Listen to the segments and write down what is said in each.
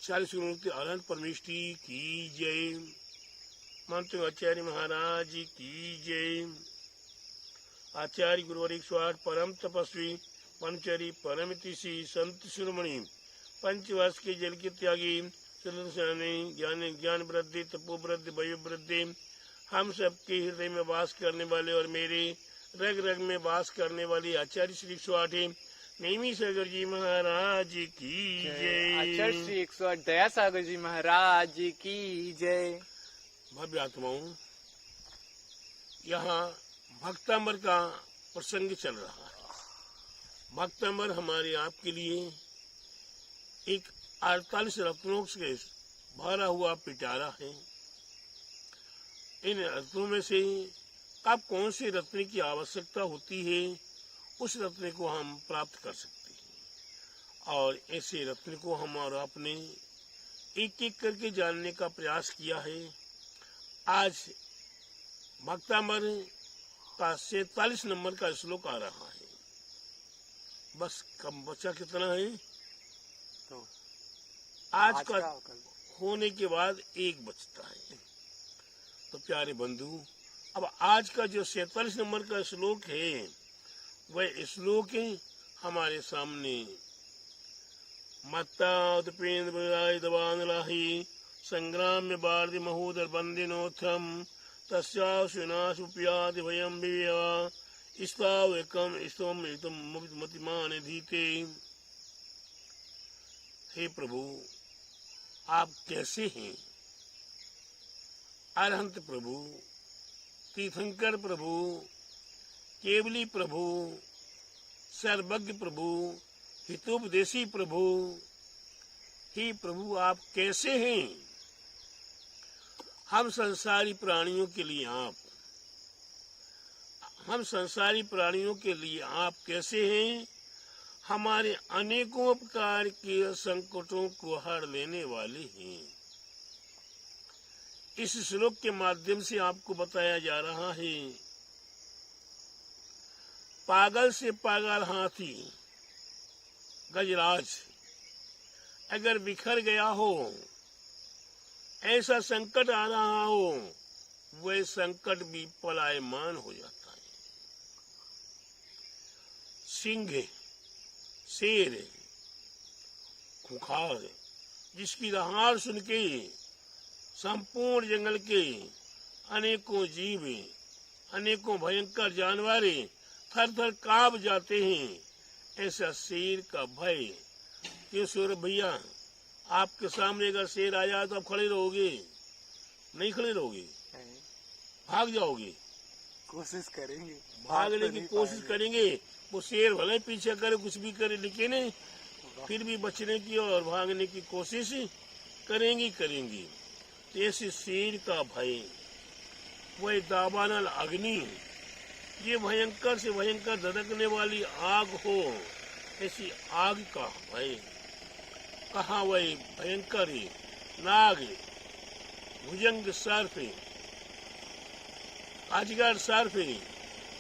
आचार्य श्रीमूर्ति अनंत परमेष्ठी की जय। मंत्र आचार्य महाराज की जय। आचार्य गुरुवर 108 परम तपस्वी पंचरी परमितिशी संत शिरोमणि पंचवर्ष के जल के त्यागी ज्ञान वृद्धि तपो वृद्धि वयु वृद्धि हम सबके हृदय में वास करने वाले और मेरे रग रग में वास करने वाली आचार्य श्री 108 नेमी सागर जी महाराज की जय। आचार्य श्री 108 दया सागर जी महाराज की जय। भव्य आत्माओं, यहाँ भक्तांबर का प्रसंग चल रहा है। भक्तांबर हमारे आपके लिए एक 48 रत्नों से भरा हुआ पिटारा है। इन रत्नों में से आप कौन से रत्न की आवश्यकता होती है, उस रत्न को हम प्राप्त कर सकते हैं। और ऐसे रत्न को हम और आपने एक एक करके जानने का प्रयास किया है। आज भक्तांबर का 47 नंबर का श्लोक आ रहा है। बस कम बचा कितना है, तो आज का होने के बाद एक बचता है। तो प्यारे बंधु, अब आज का जो 47 नंबर का श्लोक है, वह श्लोक हमारे सामने मत्ता उत्पेन्द्र दबान लाही संग्राम में बार्दि महोदर बंदिनोथम तस्याशुनाश उपयादि भयम विवा इस्ताव एकम इस्तम मतिमान धीते। हे प्रभु, आप कैसे हैं? अरहंत प्रभु, तीर्थंकर प्रभु, केवली प्रभु, सर्वज्ञ प्रभु, हितोपदेशी प्रभु, हे प्रभु आप कैसे हैं? हम संसारी प्राणियों के लिए आप कैसे हैं? हमारे अनेकों प्रकार के संकटों को हर लेने वाले हैं। इस श्लोक के माध्यम से आपको बताया जा रहा है, पागल से पागल हाथी गजराज अगर बिखर गया हो, ऐसा संकट आ रहा हो, वह संकट भी पलायमान हो जाता है। सिंह, शेर, खुखार, जिसकी दहाड़ सुन के संपूर्ण जंगल के अनेकों जीव, अनेकों भयंकर जानवर थर थर कांप जाते हैं, ऐसा शेर का भय। क्यों सौरभ भैया, आपके सामने अगर शेर आ जाए तो आप खड़े रहोगे? नहीं खड़े रहोगे, भाग जाओगे। कोशिश करेंगे, भागने की कोशिश करेंगे। वो शेर भले पीछे करे, कुछ भी करे, लेकिन फिर भी बचने की और भागने की कोशिश करेंगी। ऐसे शेर का भय, वह दावानल अग्नि, ये भयंकर से भयंकर धधकने वाली आग हो, ऐसी आग का भय। कहा वह भयंकर नाग, भुजंग सर्प, अजगर सर्प,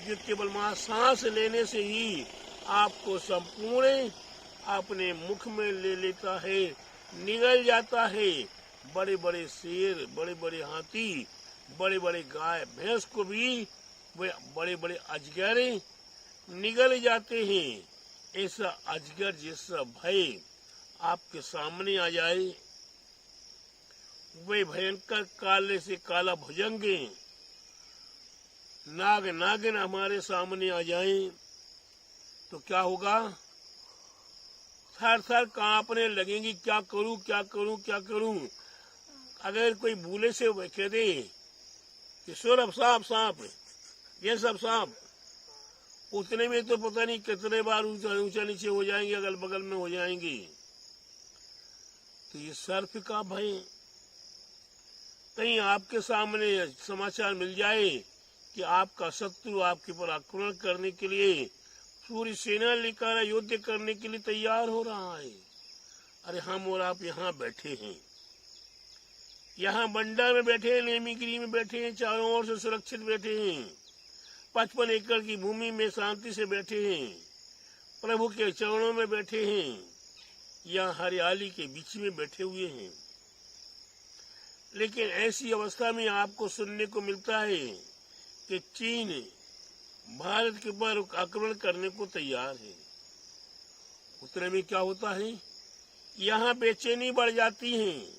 जो केवल मां सांस लेने से ही आपको संपूर्ण अपने मुख में ले लेता है, निगल जाता है। बड़े बड़े शेर, बड़े बड़े हाथी, बड़े बड़े गाय भैंस को भी वे बड़े बड़े अजगर निगल जाते हैं। ऐसा अजगर जैसा भय आपके सामने आ जाए, वे भयंकर काले से काला भुजंग नाग नागिन हमारे सामने आ जाए, तो क्या होगा? थर थर कांपने लगेंगी। क्या करूं? अगर कोई भूले से वह कह दे कि सौरभ सांप, ये सब सांप, उतने में तो पता नहीं कितने बार ऊंचा नीचे हो जाएंगे, अगल बगल में हो जाएंगे। तो ये सर्प का भय। कहीं आपके सामने समाचार मिल जाए कि आपका शत्रु आपके पर आक्रमण करने के लिए पूरी सेना लेकर युद्ध करने के लिए तैयार हो रहा है। अरे हम और आप यहाँ बैठे हैं, यहाँ बंडा में बैठे हैं, नेमीगिरी में बैठे हैं, चारों ओर से सुरक्षित बैठे हैं, 55 एकड़ की भूमि में शांति से बैठे हैं, प्रभु के चरणों में बैठे हैं। यहाँ हरियाली के बीच में बैठे हुए हैं, लेकिन ऐसी अवस्था में आपको सुनने को मिलता है कि चीन भारत के ऊपर आक्रमण करने को तैयार है। उतने में क्या होता है, यहाँ बेचैनी बढ़ जाती है,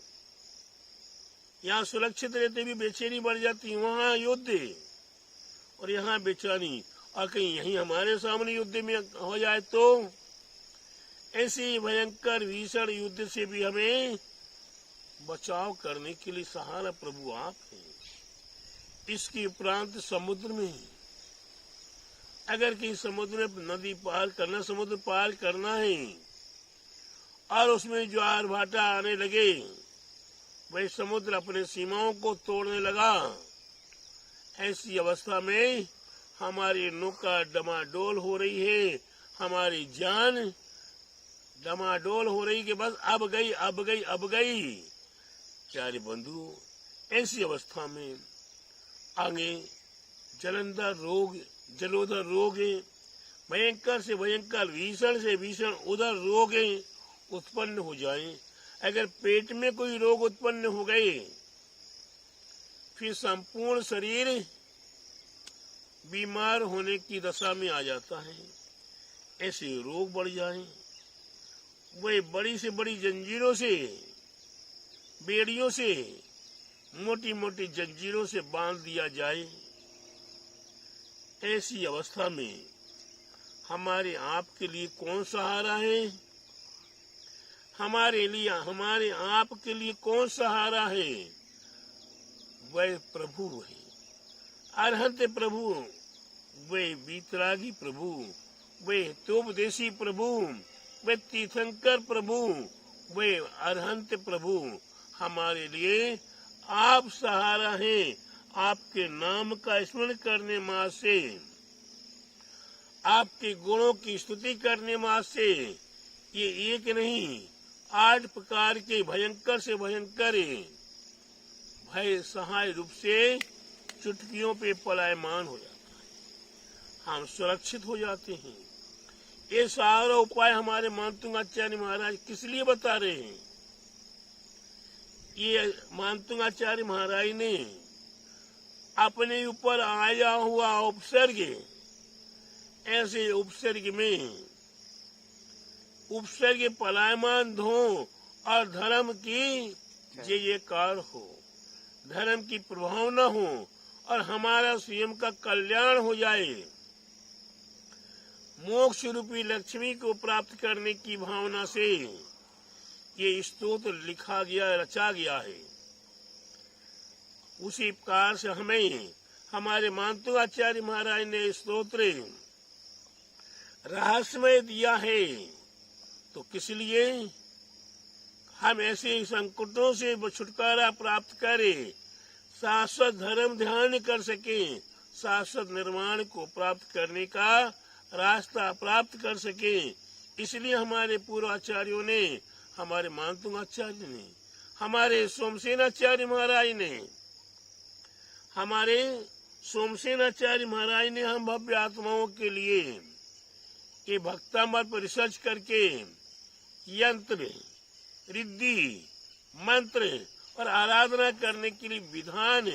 यहाँ सुरक्षित रहते भी बेचैनी बढ़ जाती है, वहाँ युद्ध और यहाँ बेचैनी, और कहीं यही हमारे सामने युद्ध में हो जाए तो ऐसे भयंकर भीषण युद्ध से भी हमें बचाव करने के लिए सहारा प्रभु आप हैं। इसके उपरांत समुद्र में अगर कहीं समुद्र में नदी पार करना, समुद्र पार करना है और उसमें ज्वार भाटा आने लगे, वही समुद्र अपने सीमाओं को तोड़ने लगा, ऐसी अवस्था में हमारी नौका डमाडोल हो रही है, हमारी जान डमाडोल हो रही कि बस अब गई अब गई अब गई। प्यारे बंधु, ऐसी अवस्था में आगे जलंधर रोग, जलोदर रोग, भयंकर से भयंकर, भीषण से भीषण उधर रोग उत्पन्न हो जाएं। अगर पेट में कोई रोग उत्पन्न हो गए फिर संपूर्ण शरीर बीमार होने की दशा में आ जाता है। ऐसे रोग बढ़ जाएं, वही बड़ी से बड़ी जंजीरों से, बेड़ियों से, मोटी मोटी जंजीरों से बांध दिया जाए। ऐसी अवस्था में हमारे आपके लिए कौन सहारा है? हमारे लिए, हमारे आपके लिए कौन सहारा है? वह प्रभु है, अरहंत प्रभु, वह वीतरागी प्रभु, वह तोपदेशी प्रभु, वह तीर्थंकर प्रभु, वह अरहंत प्रभु हमारे लिए आप सहारा हैं। आपके नाम का स्मरण करने मात्र से, आपके गुणों की स्तुति करने मात्र से, ये एक नहीं 8 प्रकार के भयंकर से भयंकर भय सहाय रूप से चुटकियों पे पलायमान हो जाता है, हम सुरक्षित हो जाते हैं। ये सारा उपाय हमारे मानतुंग आचार्य महाराज किस लिए बता रहे हैं? ये मानतुंग आचार्य महाराज ने अपने ऊपर आया हुआ उपसर्ग, ऐसे उपसर्ग में उपसर्ग पलायमान हो और धर्म की जयकार हो, धर्म की प्रभावना हो और हमारा स्वयं का कल्याण हो जाए। मोक्ष रूपी लक्ष्मी को प्राप्त करने की भावना से ये स्तोत्र लिखा गया, रचा गया है। उसी प्रकार से हमें हमारे मानतुंग आचार्य महाराज ने स्तोत्र रहस्यमय दिया है। तो किस लिए? हम ऐसे संकटों से छुटकारा प्राप्त करें, शाश्वत धर्म ध्यान कर सके, शाश्वत निर्माण को प्राप्त करने का रास्ता प्राप्त कर सके। इसलिए हमारे पूर्वाचार्यों ने, हमारे मानतुंग आचार्य ने, हमारे सोमसेन आचार्य महाराज ने, हमारे सोमसेन आचार्य महाराज ने हम भव्य आत्माओं के लिए ये भक्तामृत पर रिसर्च करके यंत्र, रिद्धि, मंत्र और आराधना करने के लिए विधान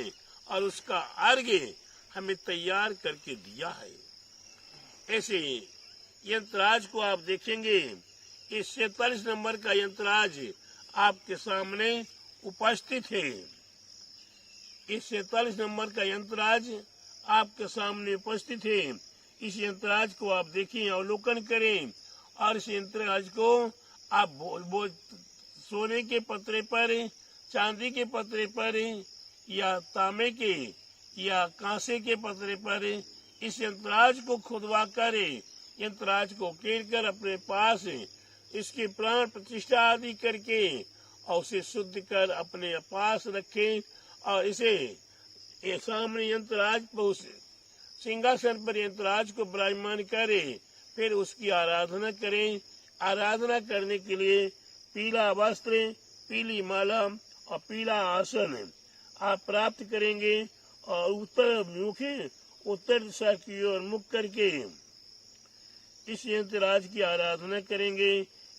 और उसका अर्घ्य हमें तैयार करके दिया है। ऐसे यंत्राज को आप देखेंगे, इस 47 नंबर का यंत्राज आपके सामने उपस्थित है। इस 47 नंबर का यंत्राज आपके सामने उपस्थित है। इस यंत्राज को आप देखें, अवलोकन करें और इस यंत्राज को आप सोने के पत्रे पर, चांदी के पत्रे पर या तांबे के या कांसे के पत्रे पर इस यंत्राज को खुदवा कर, यंत्राज को केर कर अपने पास इसकी प्राण प्रतिष्ठा आदि करके और उसे शुद्ध कर अपने पास रखें और इसे सामने यंत्राज पर, सिंहासन पर यंत्राज को विराजमान करें। फिर उसकी आराधना करें। आराधना करने के लिए पीला वस्त्र, पीली माला और पीला आसन आप प्राप्त करेंगे और उत्तर दिशा की ओर मुख करके इस यंत्राज की आराधना करेंगे।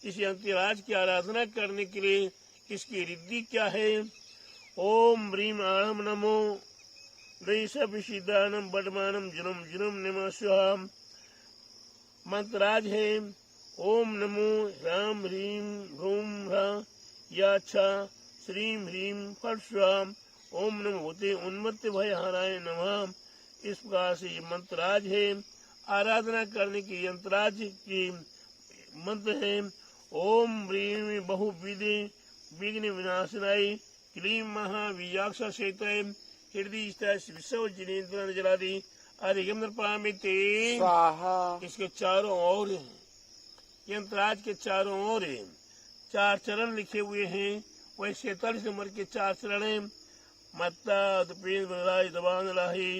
इस यंत्रराज की आराधना करने के लिए इसकी रिद्धि क्या है? ओम ह्रीम आहम नमो विशिदानम बडमानम जुनम जुनम नमः स्वाहा। मंत्राज है ओम नमो ह्राम ह्रीम ह्रूम ह्रा याच्छा श्रीम ह्रीम फट स्वाहा। ओम नमो होते उन्मत्त भय हराय नमः। इस प्रकार से ये मंत्राज है। आराधना करने की यंत्राज की मंत्र है ओम ह्रीम बहुविधि विघ्न विनाशनाय क्लीम महावीयाक्ष शेतय हृदय विश्व जिनेन्द्र जलादि अधिगम पामिते। स्वाहा। इसके चारों ओर यंत्राज के चारों ओर 4 चरण लिखे हुए हैं। वही 47 नंबर के 4 चरण है। मत्ता दुपेन बलराज दबान लाही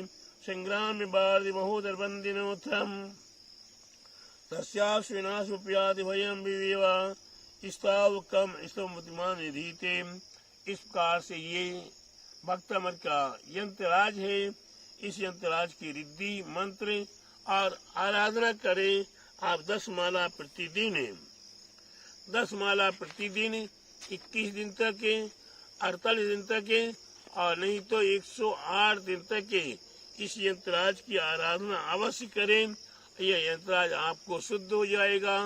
संग्राम में बार महोदर बंदिनोत्रम तस्यास विनाश उपयादि भयम विवेवा स्ताव कम स्तमतिमान निधीते। इस प्रकार से ये भक्तमर का यंत्रराज है। इस यंत्रराज की रिद्धि मंत्र और आराधना करें आप 10 माला प्रतिदिन 10 माला प्रतिदिन 21 दिन तक के 48 दिन तक के और नहीं तो 108 दिन तक के इस यंत्रराज की आराधना अवश्य करें। यह यंत्रराज आपको शुद्ध हो जाएगा,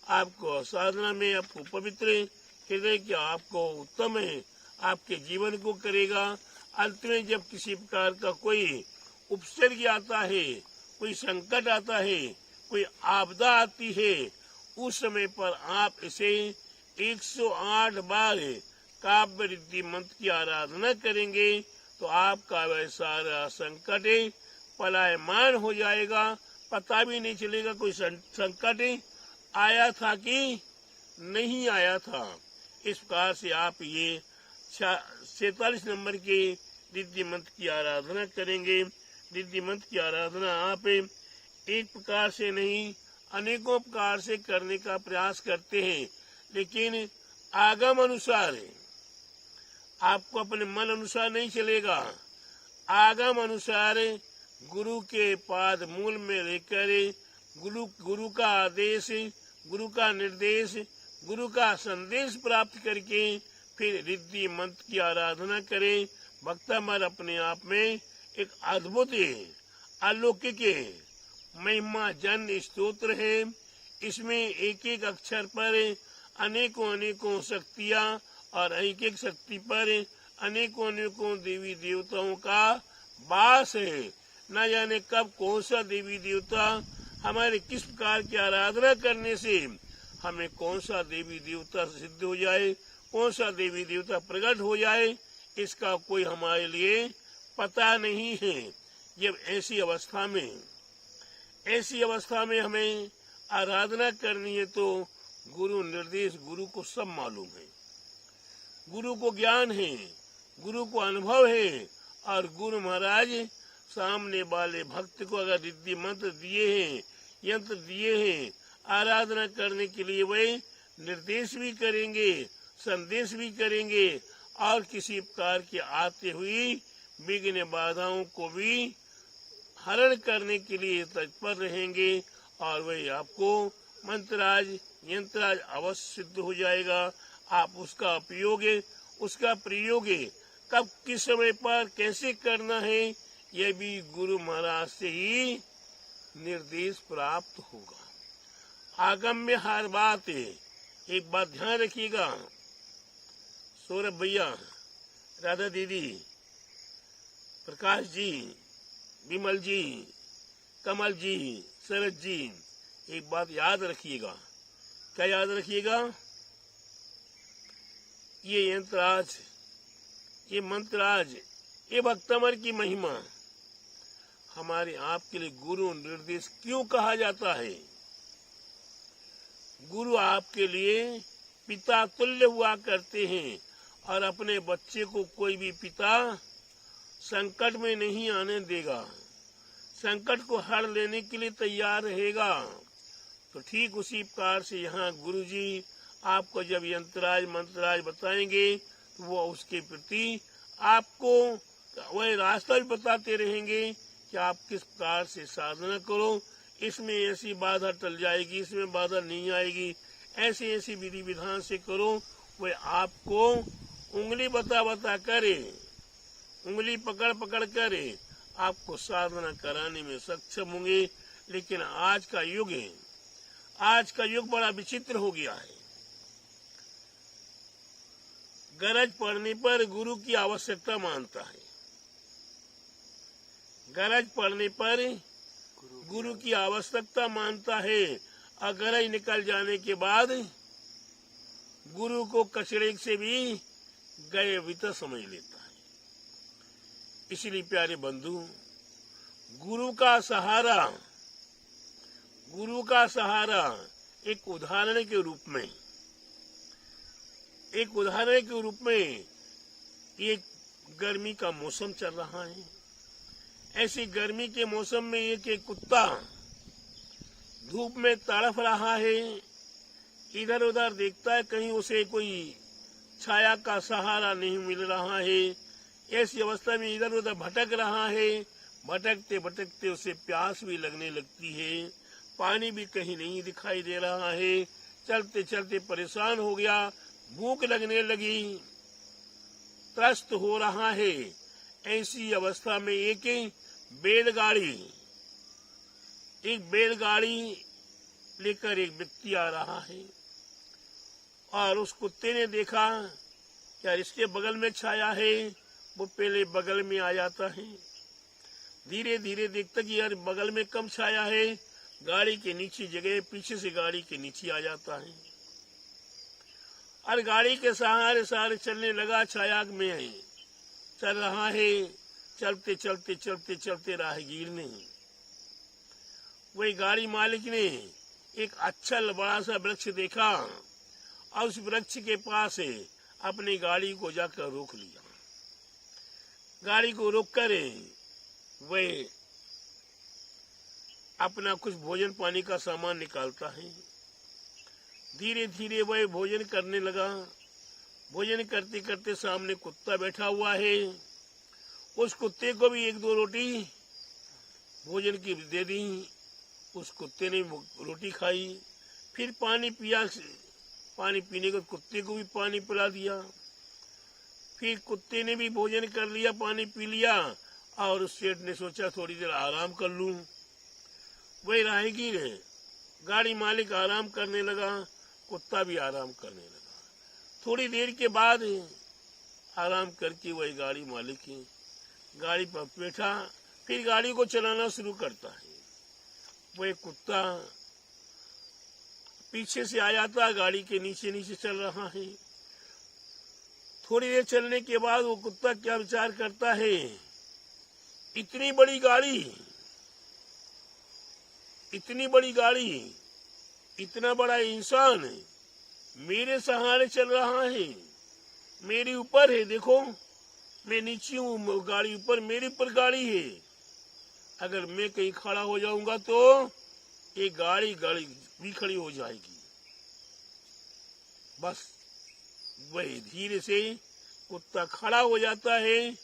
आपको साधना में आपको पवित्र हृदय के आपको उत्तम है, आपके जीवन को करेगा। अंत में जब किसी प्रकार का कोई उपसर्ग आता है, कोई संकट आता है, कोई आपदा आती है, उस समय पर आप इसे 108 बार काव्य रिद्धि मंत्र की आराधना करेंगे तो आपका वह सारा संकट पलायमान हो जाएगा। पता भी नहीं चलेगा कोई संकट आया था कि नहीं आया था। इस प्रकार से आप ये 47 नंबर के रिद्धि मंत्र की आराधना करेंगे। रिद्धि मंत्र की आराधना आप एक प्रकार से नहीं अनेकों प्रकार से करने का प्रयास करते हैं, लेकिन आगम अनुसार आपको अपने मन अनुसार नहीं चलेगा। आगम अनुसार गुरु के पाद मूल में रहकर गुरु का आदेश, गुरु का निर्देश, गुरु का संदेश प्राप्त करके फिर रिद्धि मंत्र की आराधना करें। भक्तमर अपने आप में एक अद्भुत अलौकिक महिमा जन स्तोत्र है। इसमें एक एक अक्षर पर अनेकों अनेकों शक्तियाँ और एक एक शक्ति पर अनेकों अनेकों देवी देवताओं का वास है। न जाने कब कौन सा देवी देवता हमारे किस प्रकार की आराधना करने से हमें कौन सा देवी देवता सिद्ध हो जाए, कौन सा देवी देवता प्रकट हो जाए, इसका कोई हमारे लिए पता नहीं है। जब ऐसी अवस्था में हमें आराधना करनी है तो गुरु निर्देश, गुरु को सब मालूम है, गुरु को ज्ञान है, गुरु को अनुभव है। और गुरु महाराज सामने वाले भक्त को अगर रिद्धि मंत्र दिए हैं, यंत्र दिए हैं, आराधना करने के लिए वे निर्देश भी करेंगे, संदेश भी करेंगे और किसी प्रकार की आती हुई विघ्न बाधाओं को भी हरण करने के लिए तत्पर रहेंगे और वही आपको मंत्रराज यंत्रराज अवश्य सिद्ध हो जाएगा। आप उसका प्रयोग कब किस समय पर कैसे करना है यह भी गुरु महाराज से ही निर्देश प्राप्त होगा। आगम में हर बात है। एक बात ध्यान रखिएगा, सौरभ भैया, राधा दीदी, प्रकाश जी, विमल जी, कमल जी, शरद जी, एक बात याद रखिएगा। क्या याद रखिएगा? ये यंत्रराज, ये मंत्रराज, ये भक्तमर की महिमा हमारे आपके लिए गुरु निर्देश क्यों कहा जाता है? गुरु आपके लिए पिता तुल्य हुआ करते हैं और अपने बच्चे को कोई भी पिता संकट में नहीं आने देगा, संकट को हर लेने के लिए तैयार रहेगा। तो ठीक उसी प्रकार से यहाँ गुरु जी आपको जब यंत्रराज मंत्रराज बताएंगे तो वो उसके प्रति आपको वह रास्ता भी बताते रहेंगे कि आप किस प्रकार से साधना करो, इसमें ऐसी बाधा टल जाएगी, इसमें बाधा नहीं आएगी, ऐसे ऐसी विधि विधान से करो, वह आपको उंगली बता बता करे, उंगली पकड़ पकड़ करे आपको साधना कराने में सक्षम होंगे। लेकिन आज का युग है, आज का युग बड़ा विचित्र हो गया है। गरज पड़ने पर गुरु की आवश्यकता मानता है, गरज पड़ने पर गुरु की आवश्यकता मानता है, और गरज निकल जाने के बाद गुरु को कचड़े से भी गए वितर समझ लेता है। इसलिए प्यारे बंधु, गुरु का सहारा, गुरु का सहारा एक उदाहरण के रूप में, एक उदाहरण के रूप में, ये गर्मी का मौसम चल रहा है। ऐसी गर्मी के मौसम में एक कुत्ता धूप में तड़फ रहा है, इधर उधर देखता है, कहीं उसे कोई छाया का सहारा नहीं मिल रहा है। ऐसी अवस्था में इधर उधर भटक रहा है। भटकते भटकते उसे प्यास भी लगने लगती है, पानी भी कहीं नहीं दिखाई दे रहा है। चलते चलते परेशान हो गया, भूख लगने लगी, त्रस्त हो रहा है। ऐसी अवस्था में एक बैलगाड़ी लेकर एक व्यक्ति आ रहा है, और उस कुत्ते ने देखा क्या इसके बगल में छाया है, वो पहले बगल में आ जाता है। धीरे धीरे देखता कि यार बगल में कम छाया है, गाड़ी के नीचे जगह, पीछे से गाड़ी के नीचे आ जाता है, और गाड़ी के सहारे सहारे चलने लगा। छाया में चल रहा है। चलते चलते चलते चलते राहगीर ने, वही गाड़ी मालिक ने एक अच्छा बड़ा सा वृक्ष देखा, और उस वृक्ष के पास अपनी गाड़ी को जाकर रोक लिया। गाड़ी को रोककर वह अपना कुछ भोजन पानी का सामान निकालता है। धीरे धीरे वह भोजन करने लगा। भोजन करते करते सामने कुत्ता बैठा हुआ है। उस कुत्ते को भी एक दो रोटी भोजन की दे दी। उस कुत्ते ने रोटी खाई, फिर पानी पिया। पानी पीने के कुत्ते को भी पानी पिला दिया। फिर कुत्ते ने भी भोजन कर लिया, पानी पी लिया, और उस सेठ ने सोचा थोड़ी देर आराम कर लूं। वही राहगीर है, गाड़ी मालिक आराम करने लगा, कुत्ता भी आराम करने लगा। थोड़ी देर के बाद आराम करके वही गाड़ी मालिक गाड़ी पर बैठा, फिर गाड़ी को चलाना शुरू करता है। वह कुत्ता पीछे से आ जाता, गाड़ी के नीचे नीचे चल रहा है। थोड़ी देर चलने के बाद वो कुत्ता क्या विचार करता है, इतनी बड़ी गाड़ी, इतनी बड़ी गाड़ी, इतना बड़ा इंसान मेरे सहारे चल रहा है, मेरे ऊपर है। देखो मैं नीचे हूँ, गाड़ी ऊपर, मेरे ऊपर गाड़ी है। अगर मैं कहीं खड़ा हो जाऊंगा तो ये गाड़ी भी खड़ी हो जाएगी। बस वही धीरे से कुत्ता खड़ा हो जाता है,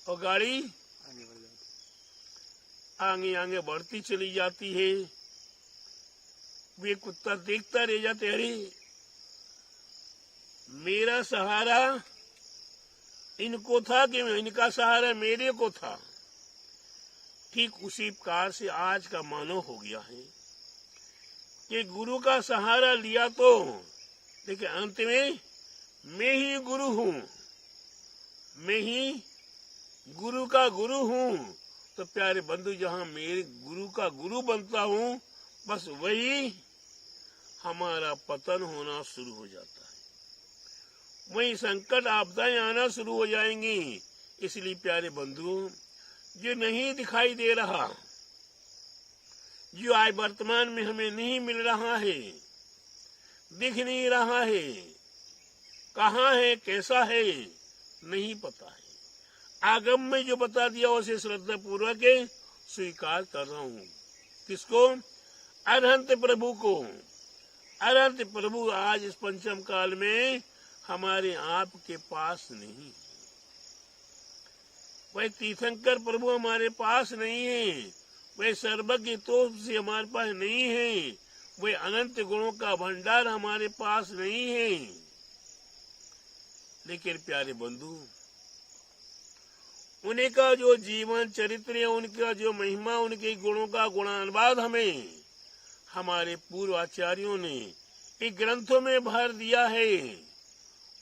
और गाड़ी आगे आगे बढ़ती चली जाती है। वे कुत्ता देखता रह जाते, अरे मेरा सहारा इनको था कि इनका सहारा मेरे को था। ठीक उसी प्रकार से आज का मानव हो गया है कि गुरु का सहारा लिया तो, लेकिन अंत में मैं ही गुरु हूँ, मैं ही गुरु का गुरु हूँ। तो प्यारे बंधु, जहाँ मेरे गुरु का गुरु बनता हूँ, बस वही हमारा पतन होना शुरू हो जाता है, वही संकट आपदाएं आना शुरू हो जाएंगी। इसलिए प्यारे बंधु, जो नहीं दिखाई दे रहा, जो आज वर्तमान में हमें नहीं मिल रहा है, दिख नहीं रहा है, कहाँ है, कैसा है, नहीं पता है। आगम में जो बता दिया उसे श्रद्धा पूर्वक स्वीकार कर रहा हूँ। किसको? अरहंत प्रभु को। अरहंत प्रभु आज इस पंचम काल में हमारे आपके पास नहीं। वह तीर्थंकर प्रभु हमारे पास नहीं है, वह सर्वज्ञ तो से हमारे पास नहीं है। वे अनंत गुणों का भंडार हमारे पास नहीं है। लेकिन प्यारे बंधु, उन्हीं का जो जीवन चरित्र है, उनका जो महिमा, उनके गुणों का गुणानुवाद हमें हमारे पूर्व आचार्यों ने एक ग्रंथों में भर दिया है।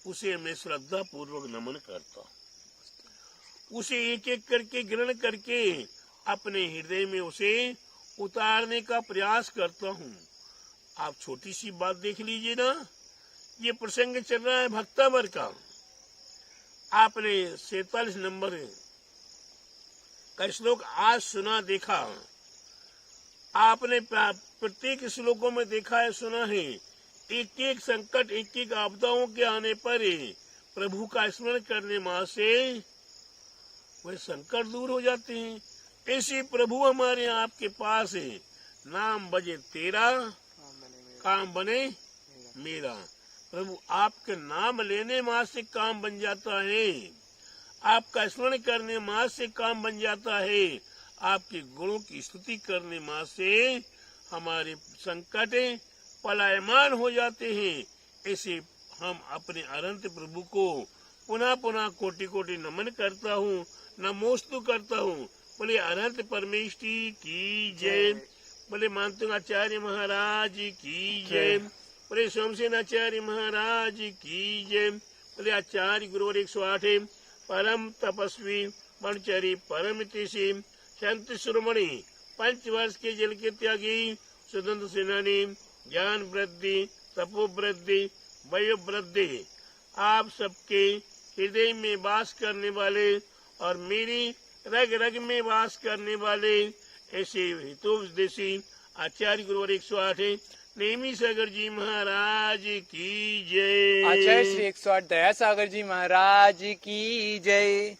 उसे मैं श्रद्धा पूर्वक नमन करता हूँ। उसे एक एक करके ग्रहण करके अपने हृदय में उसे उतारने का प्रयास करता हूँ। आप छोटी सी बात देख लीजिए ना, ये प्रसंग चल रहा है भक्तावर का। आपने 47 नंबर का श्लोक आज सुना, देखा। आपने प्रत्येक श्लोकों में देखा है, सुना है। एक एक संकट, एक एक आपदाओं के आने पर प्रभु का स्मरण करने मां से वे संकट दूर हो जाते हैं। ऐसे प्रभु हमारे आपके पास है। नाम बजे तेरा, काम बने मेरा। प्रभु आपके नाम लेने मां से काम बन जाता है। आपका स्मरण करने मां से काम बन जाता है। आपके गुणों की स्तुति करने मां से हमारे संकट पलायमान हो जाते हैं। ऐसे हम अपने अनंत प्रभु को पुनः पुनः कोटि कोटि नमन करता हूँ, नमोस्तु करता हूँ। बोले अनंत परमेष्ठी की जय। बोले मानतुंगाचार्य महाराज की जय। बोले सोमसेन आचार्य महाराज की जय। बोले आचार्य गुरुवर 108 परम तपस्वी ब्रह्मचारी परम तिषि संत शिरोमणि 5 वर्ष के जल के त्यागी स्वतंत्र सेनानी ज्ञान वृद्धि, तपो वृद्धि, वयो वृद्धि, आप सबके हृदय में वास करने वाले और मेरी रग रग में वास करने वाले ऐसे हितोपदेशी आचार्य गुरुवर 108 नेमी सागर जी महाराज की जय। आचार्य श्री 108 दया सागर जी महाराज की जय।